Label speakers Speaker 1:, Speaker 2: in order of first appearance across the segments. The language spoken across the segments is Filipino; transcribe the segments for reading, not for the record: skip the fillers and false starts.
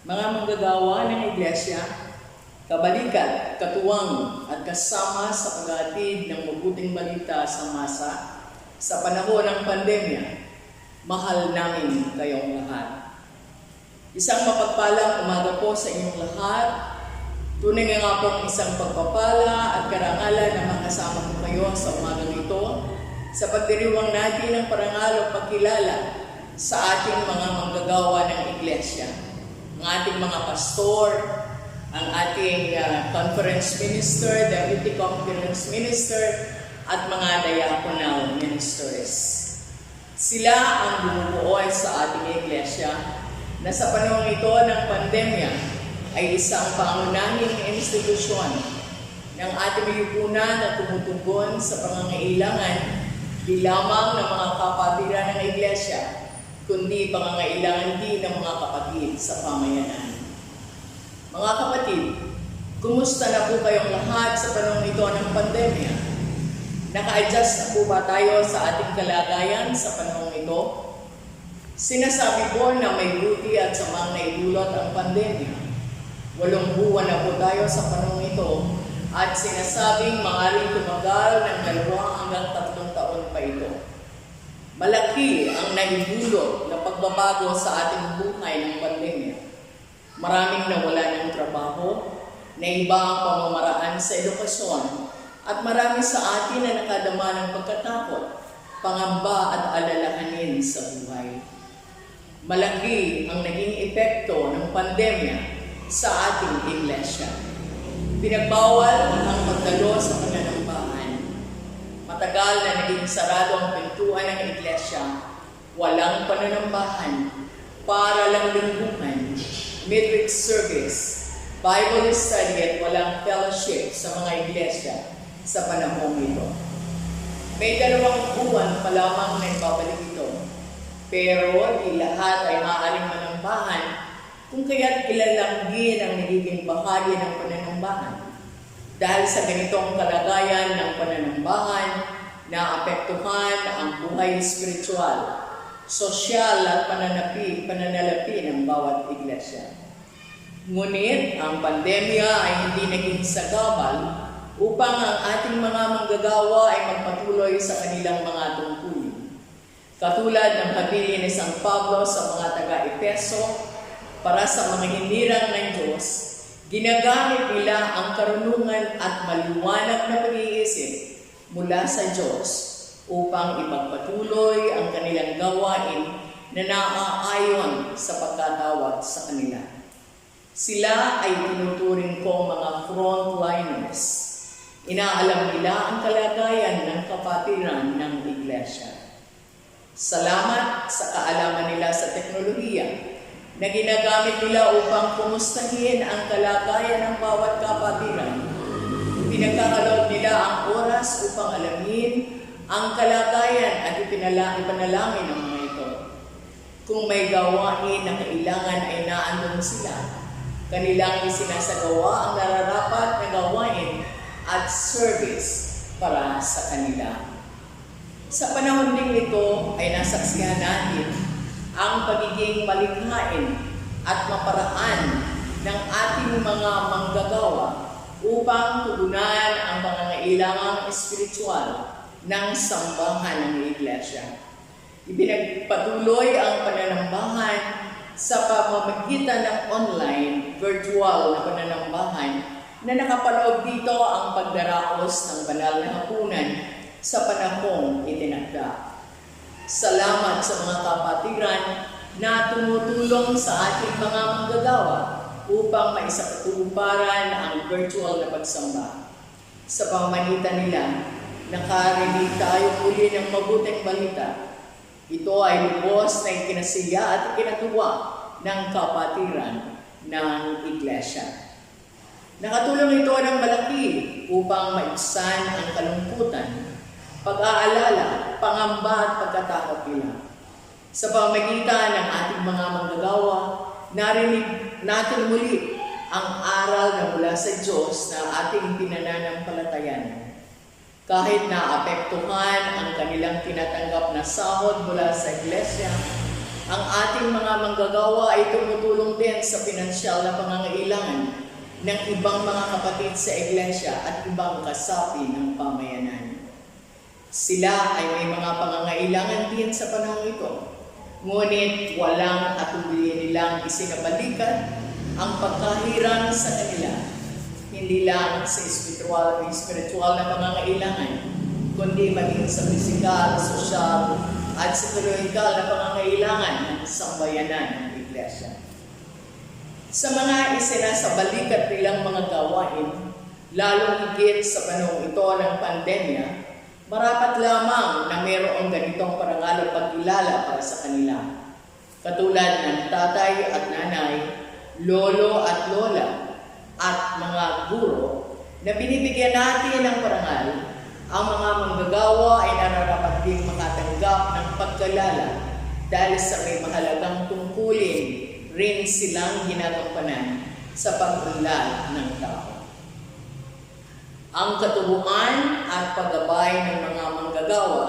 Speaker 1: mga manggagawa ng iglesia, kabalikat, katuwang at kasama sa paghahatid ng mabuting balita sa masa sa panahon ng pandemya, mahal namin kayong lahat. Isang mapagpalang umaga po sa inyong lahat. Tunay nga pong isang pagpapala at karangalan na makasama ko kayo sa umagang ito sa pagdiriwang natin ng parangal o pagkilala sa ating mga manggagawa ng iglesia, ang ating mga pastor, ang ating conference minister, deputy conference minister, at mga diaconal ministers. Sila ang bumubuo sa ating iglesia na sa panahon ito ng pandemya ay isang pangunahing institusyon ng ating lipunan na tumutugon sa pangangailangan di lamang ng mga kapatiran ng iglesia, kundi pangangailangan din ng mga kapatid sa pamayanan. Mga kapatid, kumusta na po kayong lahat sa panahon ito ng pandemya? Naka-adjust na po ba tayo sa ating kalagayan sa panahon ito? Sinasabi po na may buti at samang naidulot ang pandemya. 8 buwan na po tayo sa panahon ito at sinasabing maaaring tumagal ng 2 hanggang 3 taon pa ito. Malaki ang naidulot na pagbabago sa ating buhay ng pandemya. Maraming nawala ng trabaho, naiba ang pamamaraan sa edukasyon, at marami sa atin na nakadama ng pagkatakot, pangamba at alalahanin sa buhay. Malaki ang naging epekto ng pandemya sa ating iglesia. Pinagbawal ang magdalo sa pananambahan. Matagal na naging sarado ang pintuan ng iglesia. Walang pananambahan, para lang lingkungan, midweek service, Bible study at walang fellowship sa mga iglesia sa panahon ito. May 2 buwan pa lamang na ibabalik ito. Pero di lahat ay maaaring manambahan, kung kaya't ilan lang din ang nagiging bahagi ng pananambahan. Dahil sa ganitong kalagayan ng pananambahan, naapektuhan ang buhay spiritual, sosyal at pananalapi ng bawat iglesia. Ngunit ang pandemya ay hindi naging sagabal upang ang ating mga manggagawa ay magpatuloy sa kanilang mga tungkulin. Katulad ng habilin ni San Pablo sa mga taga-Efeso, para sa mga hinirang ng Diyos, ginagamit nila ang karunungan at maliwanag na pag-iisip mula sa Diyos upang ipagpatuloy ang kanilang gawain na naaayon sa pagkatawag sa kanila. Sila ay tinuturing kong mga frontliners. Inaalam nila ang kalagayan ng kapatiran ng iglesia. Salamat sa kaalaman nila sa teknolohiya na ginagamit nila upang kumustahin ang kalagayan ng bawat kapatiran. Pinagkakaloob nila ang oras upang alamin ang kalagayan at ipanalangin ng mga ito. Kung may gawain na kailangan ay naandun sila, kanilang isinasagawa ang nararapat na gawain at service para sa kanila. Sa panahon din ito ay nasaksihan natin ang pagiging malikhain at maparaan ng ating mga manggagawa upang tugunan ang pangangailangang espiritual ng sambahan ng iglesia. Ipinagpatuloy ang pananambahan sa pamamagitan ng online, virtual na pananambahan na nakapaloob dito ang pagdaraos ng banal na hapunan sa panahong itinakda. Salamat sa mga kapatiran na tumutulong sa ating mga manggagawa upang maisakatuparan ang virtual na pagsamba. Sa pamamagitan nila, nakarinig tayo muli ng mabuting balita. Ito ay lubos na ikinasiya at ikinatuwa ng kapatiran ng iglesia. Nakatulong ito ng malaki upang maibsan ang kalungkutan, pag-aalala, pangamba at pagkatakot nila. Sa pamamagitan ng ating mga manggagawa, narinig natin muli ang aral na mula sa Diyos na ating pinananampalatayan. Kahit na apektuhan ang kanilang tinatanggap na sahod mula sa iglesia Ang ating mga manggagawa ay tumutulong din sa pinansyal na pangangailangan ng ibang mga kapatid sa iglesia at ibang kasapi ng pamayanan. Sila ay may mga pangangailangan din sa panahon ito, ngunit walang atuloy nilang isinabalikan ang pagkahirang sa kanila, hindi lang sa spiritual na pangangailangan, kundi maging sa pisikal, sosyal, at psikologikal na pangangailangan ng sambayanan ng iglesia. Sa mga isinasabalikat nilang mga gawain, lalong higit sa panahon ito ng pandemya, marapat lamang na mayroong ganitong parangal o pagkilala para sa kanila. Katulad ng tatay at nanay, lolo at lola, at mga guro na binibigyan natin ng parangal, ang mga manggagawa ay nararapat ding makatanggap ng pagkalala dahil sa may mahalagang tungkulin rin silang ginagampanan sa pag-unlad ng tao. Ang katubuan at paggabay ng mga manggagawa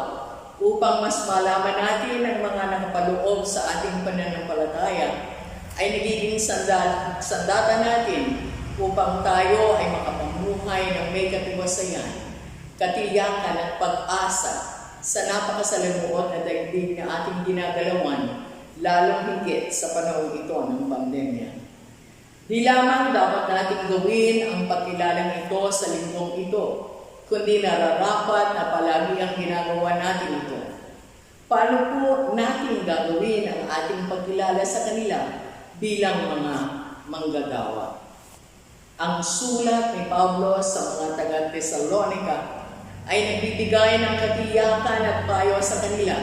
Speaker 1: upang mas malaman natin ang mga nakapaloob sa ating pananampalataya ay nagiging sandata natin upang tayo ay makapamuhay ng may katiwasayan, katiyakan at pag-asa sa napakasalamuot na daigdig na ating ginagalawan, lalong higit sa panahon ito ng pandemya. Di lamang dapat nating gawin ang pagkilalang ito sa linggong ito, kundi nararapat na palagi ang ginagawa natin ito. Paano po natin gagawin ang ating pagkilala sa kanila bilang mga manggagawa? Ang sulat ni Pablo sa mga taga-Tesalonica ay nagbibigay ng katiyakan at payo sa kanila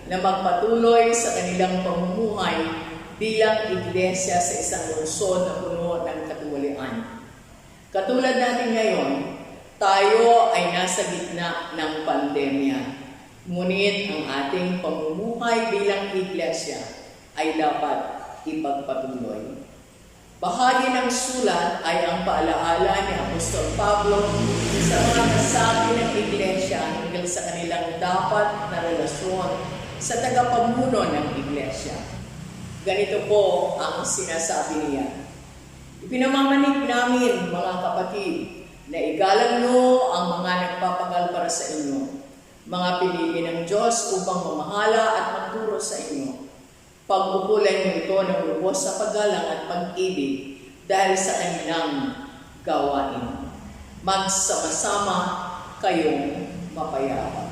Speaker 1: na magpatuloy sa kanilang pamumuhay bilang iglesia sa isang lungsod na puno ng katiwalian. Katulad natin ngayon, tayo ay nasa gitna ng pandemya. Ngunit ang ating pamumuhay bilang iglesia ay dapat ipagpatuloy. Bahagi ng sulat ay ang paalaala ni Apostol Pablo sa mga kasapi ng iglesia hanggang sa kanilang dapat na relasyon sa tagapamuno ng iglesia. Ganito po ang sinasabi niya. Ipinamamanig namin, mga kapatid, na igalang niyo ang mga nagpapagal para sa inyo, mga pinili ng Diyos upang mamahala at magturo sa inyo. Pagbukulan niyo ito ng lubos sa paggalang at pag-ibig dahil sa kanilang gawain. Magsama-sama kayong mapayapa.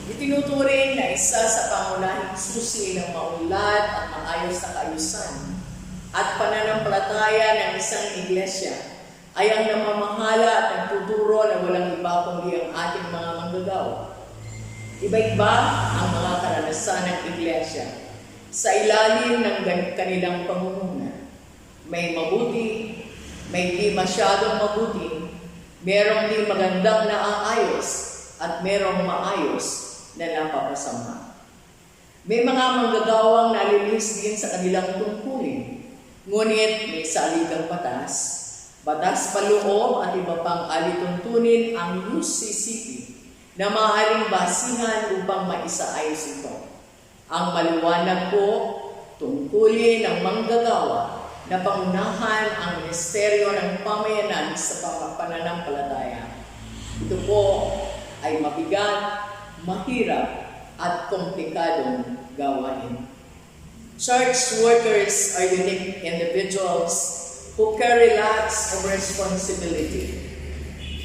Speaker 1: Itinuturing na isa sa pangunahing susi ng maunlad at maayos na kaayusan at pananampalataya ng isang iglesia ay ang namamahala at nagtuturo na walang iba kundi ang ating mga manggagawa. Iba-iba ang mga karanasan ng iglesia sa ilalim ng kanilang pamumuno. May mabuti, may di masyadong mabuti, merong di magandang naaayos, at merong maayos na napapasama. May mga manggagawang nalilis din sa kanilang tungkulin, ngunit may saligang batas paloob at iba pang alituntunin ang UCCP na maaaring basihan upang maisaayos ito. Ang maliwanag po, tungkulin ng manggagawa na pangunahan ang ministeryo ng pamayanan sa pananampalataya. Ito po ay mabigat, mahirap, at komplikadong gawain. Church workers are unique individuals who carry lots of responsibility.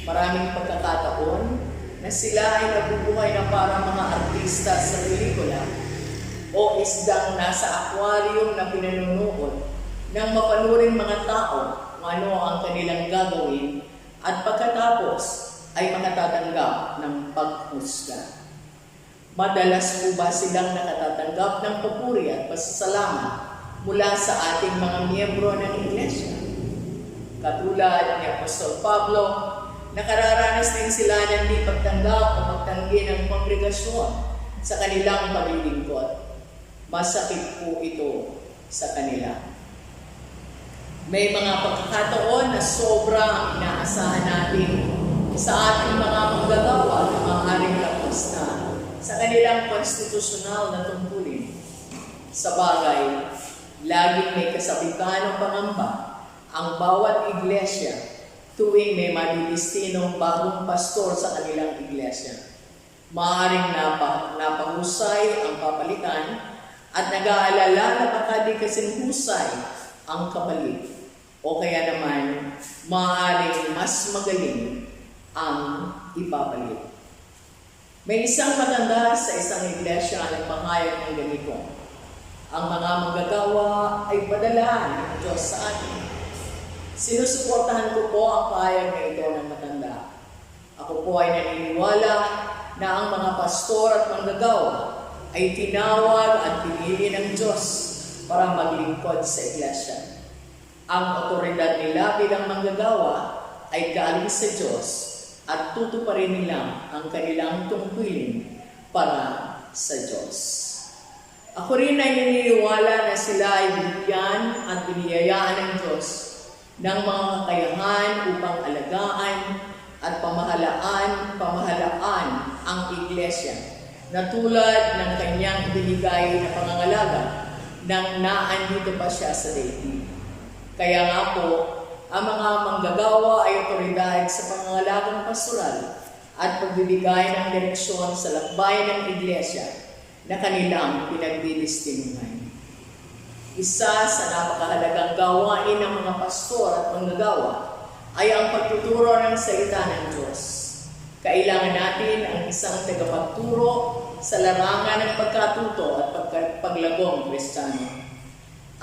Speaker 1: Maraming pagkakataon na sila ay nabubuhay na para mga artista sa pelikula o isdang nasa aquarium na pinanunood ng mapanuring mga tao kung ano ang kanilang gagawin at pagkatapos ay makatatanggap ng paghusga. Madalas po ba silang nakatatanggap ng papuri at pasasalamat mula sa ating mga miyembro ng iglesia? Katulad ni Apostol Pablo, nakararanas din sila ng di pagtanggap o pagtanggi ng kongregasyon sa kanilang paglilingkod. Masakit po ito sa kanila. May mga pagkakataon na sobra ang inaasahan natin sa ating mga manggagawa na maaaring lapos na sa kanilang konstitusyonal na tungkulin. Sa bagay, laging may kasabitan ng pangamba ang bawat iglesia tuwing may madidistinong bagong pastor sa kanilang iglesia. Maaaring napahusay ang papalitan at nag-aalala na baka di kasing husay ang kapalit. O kaya naman, maaaring mas magaling ang ipapalit. May isang matanda sa isang iglesia na nagpahayag ng ganito: ang mga manggagawa ay padala ng Diyos sa atin. Sinusuportahan ko po ang pahayag na ito ng matanda. Ako po ay naniniwala na ang mga pastor at manggagawa ay tinawag at pinili ng Diyos para maglingkod sa iglesia. Ang otoridad nila bilang manggagawa ay galing sa Diyos at tutuparin nila ang kanilang tungkulin para sa Diyos. Ako rin ay naniniwala na sila ay binigyan at biniyayaan ng Diyos ng mga kakayahan upang alagaan at pamahalaan ang iglesia na tulad ng kanyang binigay na pangangalaga nang naandito pa siya sa daigdig. Kaya nga po, ang mga manggagawa ay otoridad sa pangangalagang pastoral at pagbibigay ng direksyon sa lakbay ng iglesia na kanilang pinagdidistinguhan. Isa sa napakahalagang gawain ng mga pastor at manggagawa ay ang pagtuturo ng salita ng Diyos. Kailangan natin ang isang tagapagturo sa larangan ng pagkatuto at paglagong Kristiyano.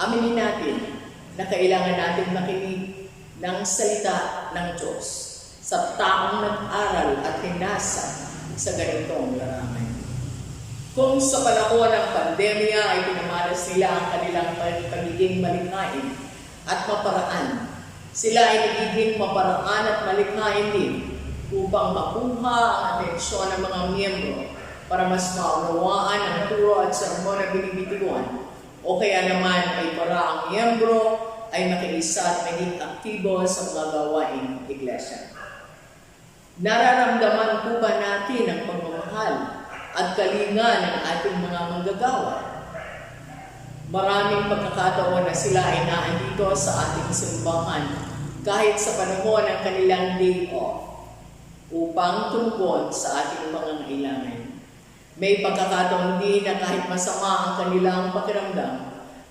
Speaker 1: Aminin natin na kailangan natin makinig ng salita ng Diyos sa taong nag-aral at hinasa sa ganitong larangan. Kung sa panahon ng pandemya ay pinamalas nila ang kanilang pagiging malikhain at maparaan, sila ay nagiging maparaan at malikhain din upang makuha ang atensyon ng mga miyembro para mas maunawaan ang turo at sermon na binibitiguan, o kaya naman ay para ang miyembro ay makiisa at maging aktibo sa mga gawaing iglesia. Nararamdaman po ba natin ang pagmamahal at kalinga ng ating mga manggagawa? Maraming pagkakataon na sila ay naandito sa ating simbahan kahit sa panahon ng kanilang day off upang tungkol sa ating pangangailangan. May pagkakataon din na kahit masama ang kanilang pakiramdam,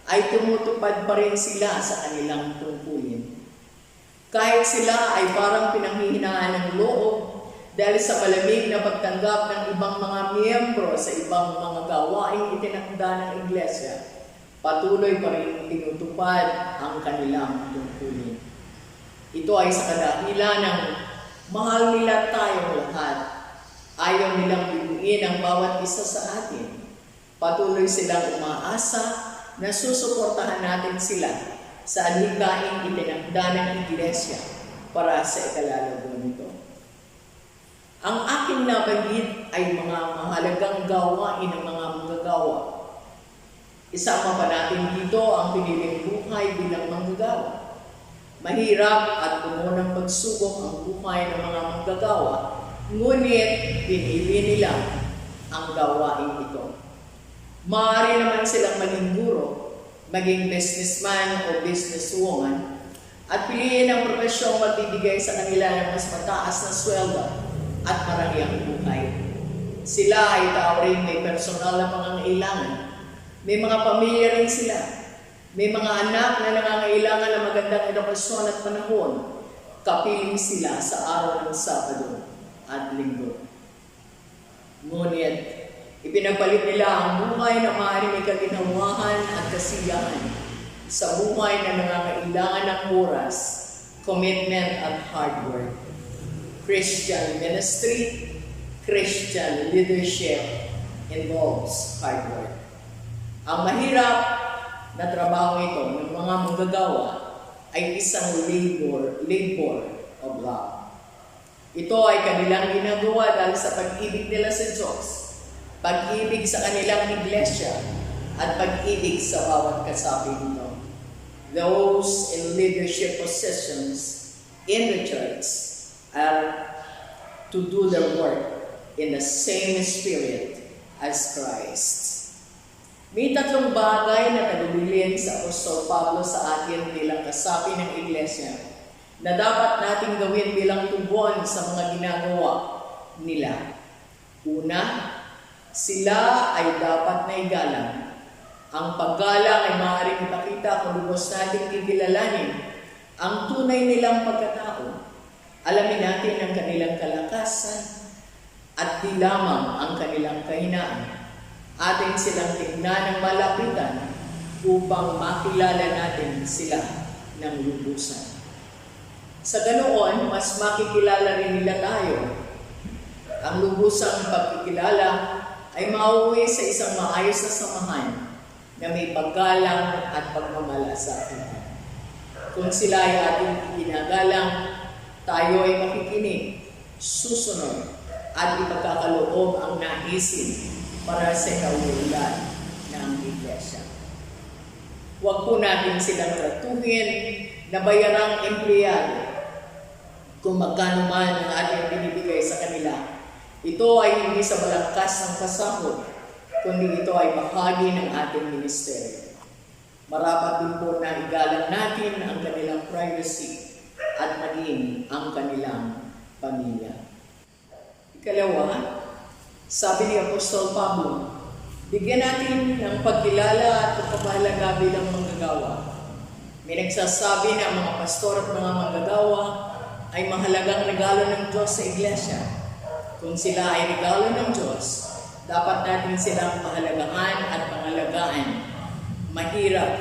Speaker 1: ay tumutupad pa rin sila sa kanilang tungkulin. Kahit sila ay parang pinanghihinaan ng loob dahil sa malamig na pagtanggap ng ibang mga miyembro sa ibang mga gawaing itinakda ng iglesia, patuloy pa rin tinutupad ang kanilang tungkulin. Ito ay sa kadahilan ng mahal nila tayong lahat. Ayaw nilang biguin ang bawat isa sa atin. Patuloy silang umaasa na susuportahan natin sila sa alikaing itinakda ng iglesia para sa ikalalago nito. Ang aking nabanggit ay mga mahalagang gawain ng mga manggagawa. Isama pa natin dito ang piniling buhay bilang manggagawa. Mahirap at pumunang pagsubok ang buhay ng mga manggagawa, ngunit pinili nila ang gawain ito. Maaari naman silang maging guro, maging businessman o businesswoman, at piliin ang profesyong magbibigay sa kanila ng mas mataas na sweldo at marangyang buhay. Sila ay tao rin may personal na pangangailangan. May mga pamilya rin sila. May mga anak na nangangailangan ng magandang edukasyon at panahon. Kapiling sila sa araw ng Sabado at Linggo. Ngunit, ipinapalit nila ang buhay na maaaring may kaginawahan at kasiyahan sa buhay na nangangailangan ng oras, commitment at hard work. Christian ministry, Christian leadership involves hard work. Ang mahirap na trabaho ito ng mga manggagawa ay isang labor of love. Ito ay kanilang ginagawa dahil sa pag-ibig nila sa Diyos, pag-ibig sa kanilang iglesia, at pag-ibig sa bawat kasapi nito. Those in leadership positions in the church are to do their work in the same spirit as Christ. May tatlong bagay na tagubilin sa Apostol Pablo sa atin bilang kasapi ng Iglesia na dapat nating gawin bilang tugon sa mga ginagawa nila. Una, sila ay dapat na igalang. Ang paggalang ay maaaring ipakita kung lubos nating kikilalanin ang tunay nilang pagkatao. Alamin natin ang kanilang kalakasan at di lamang ang kanilang kahinaan. Atin silang tignan ng malapitan upang makilala natin sila ng lubusan. Sa ganoon, mas makikilala rin nila tayo. Ang lubusang pagkikilala ay mauwi sa isang maayos na samahan na may paggalang at pagmamalasakit. Kung sila ay ating ginagalang, tayo ay makikinig, susunod, at ipagkakaloob ang naisip para sa kaunlaran ng Iglesia. Huwag po natin silang tratuhin na bayarang empleyado kung magkano man ang ating binibigay sa kanila. Ito ay hindi sa balangkas ng pasahod, kundi ito ay bahagi ng ating ministeryo. Marapat din po na igalang natin ang kanilang privacy at maging ang kanilang pamilya. Ikalawa, sabi ni Apostol Pablo, bigyan natin ng pagkilala at pagpapahalaga bilang manggagawa. May nagsasabi na ang mga pastor at mga manggagawa ay mahalagang regalo ng Diyos sa Iglesia. Kung sila ay regalo ng Diyos, dapat natin silang pahalagahan at pangalagaan. Mahirap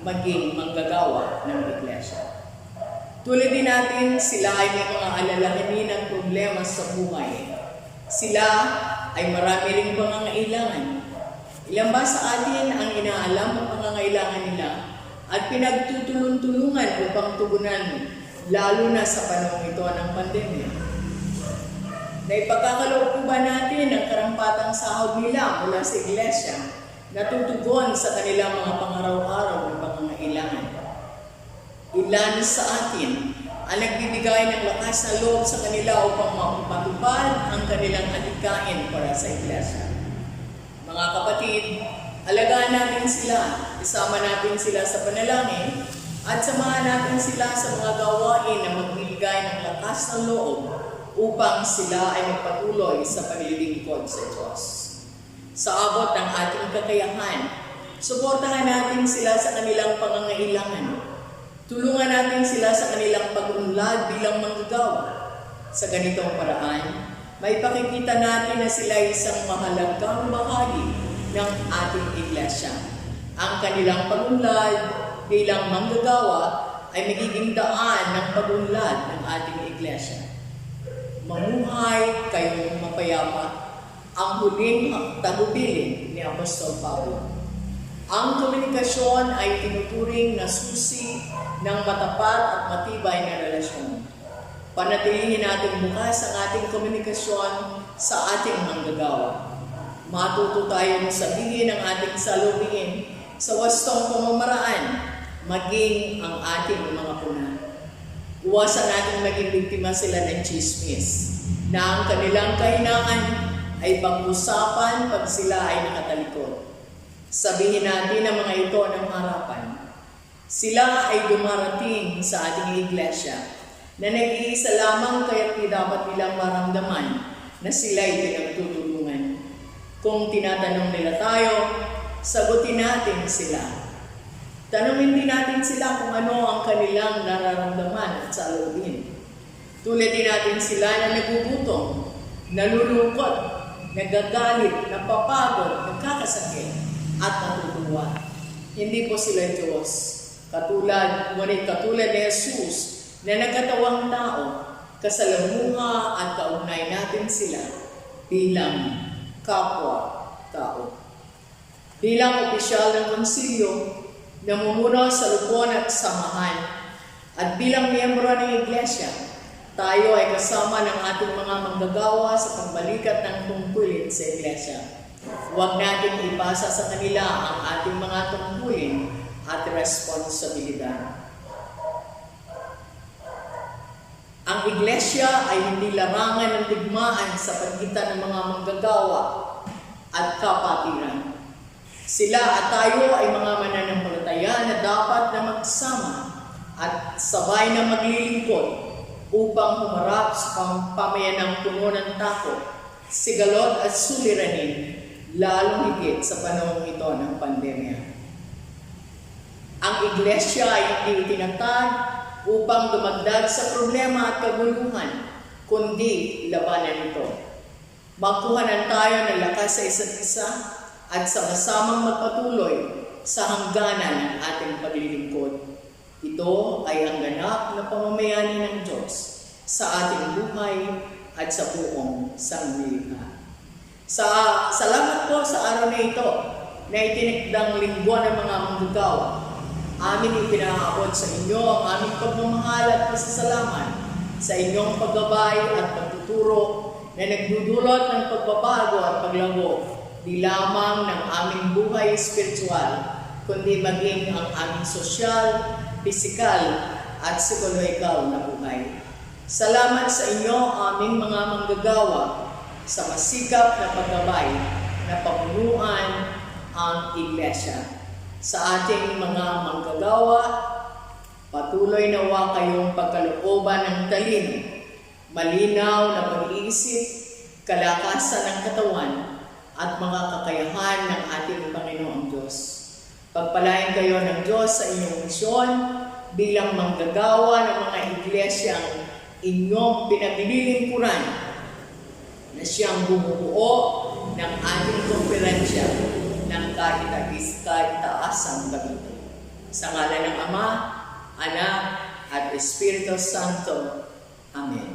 Speaker 1: maging manggagawa ng Iglesia. Tulad din natin, sila ay may mga alalahanin ng problema sa buhay. Sila ay marami ring pangangailangan. Ilan ba sa atin ang inaalam ang pangangailangan nila at pinagtutulong-tulungan upang tugunan, lalo na sa panahon ito ng pandemya? Naipagkakaloob po ba natin ang karampatang sahod nila mula sa Iglesia na tutugon sa kanilang mga pangaraw-araw na pangangailangan? Ilan sa atin ang nagbibigay ng lakas na loob sa kanila upang mapatupad ang kanilang adhikain para sa Iglesia? Mga kapatid, alagaan natin sila, isama natin sila sa panalangin, at samahan natin sila sa mga gawain na magbibigay ng lakas ng loob upang sila ay magpatuloy sa paglilingkod sa Diyos. Sa abot ng ating kakayahan, suportahan natin sila sa kanilang pangangailangan. Tulungan natin sila sa kanilang pag-unlad bilang manggagawa. Sa ganitong paraan, may pakikita natin na sila ay isang mahalagang bahagi ng ating Iglesia. Ang kanilang pag-unlad bilang manggagawa ay magiging daan ng pag-unlad ng ating Iglesia. Mamuhay kayong mapayapa, ang huling tagubilin ni Apostol Pablo. Ang komunikasyon ay tinuturing na susi ng matapat at matibay na relasyon. Panatilihin natin bukas ang ating komunikasyon sa ating manggagawa. Matuto tayong sabihin ang ating salubingin sa wastong pamamaraan, maging ang ating mga puna. Iwasan natin maging biktima sila ng chismis, na ang kanilang kahinaan ay pag-usapan pag sila ay nakatalikod. Sabihin natin ang mga ito ng harapan. Sila ay dumarating sa ating Iglesia na nag-iisa lamang kaya't dapat nilang maramdaman na sila ay pinagtutulungan. Kung tinatanong nila tayo, sagutin natin sila. Tanungin din natin sila kung ano ang kanilang nararamdaman at saloobin. Tulad din natin sila na nagugutom, nalulungkot, nagagalit, napapagod, nagkakasakit, at natutuwa. Hindi po sila Diyos. Ngunit katulad ni Jesus na nagkatawang tao, kasalamuha at kaugnay natin sila bilang kapwa-tao. Bilang opisyal ng konsilyo, namumuno sa lupon at samahan, at bilang miyembro ng Iglesia, tayo ay kasama ng ating mga manggagawa sa pagbalikat ng tungkulin sa Iglesia. Huwag natin ipasa sa kanila ang ating mga tungkulin at responsibilidad. Ang Iglesia ay hindi larangan ng digmaan sa pagitan ng mga manggagawa at kapatiran. Sila at tayo ay mga mananampalataya na dapat na magsama at sabay na maglilingkod upang humarap sa pamayanang puno ng takot, sigalot at suliranin, lalong higit sa panahong ito ng pandemya. Ang Iglesia ay hindi itinatag upang dumagdag sa problema at kaguluhan, kundi labanan ito. Magkuhanan tayo ng lakas sa isa't isa at sama-samang magpatuloy sa hangganan ng ating paglilingkod. Ito ay ang ganap na pamamayani ng Diyos sa ating buhay at sa buong sangnilikha. Salamat po sa araw na ito na itinakdang linggo ng mga manggagawa. Amin ipinaabot sa inyo ang aming pagmamahal at pasasalamat sa inyong paggabay at pagtuturo na nagdudulot ng pagbabago at paglago di lamang ng aming buhay espiritual, kundi maging ang aming sosyal, pisikal at psikolohikal na buhay. Salamat sa inyo, aming mga manggagawa, sa masikap na paggabay na pamunuan ang Iglesia. Sa ating mga manggagawa, patuloy nawa kayong pagkalooban ng talino, malinaw na pag-iisip, kalakasan ng katawan, at mga kakayahan ng ating Panginoong Diyos. Pagpalain kayo ng Diyos sa inyong misyon bilang manggagawa ng mga iglesyang inyong pinaglilingkuran na siyang bumubuo ng ating konferensya ng kahit-taasang Cavite. Sa ngalan ng Ama, Anak, at Espiritu Santo. Amen.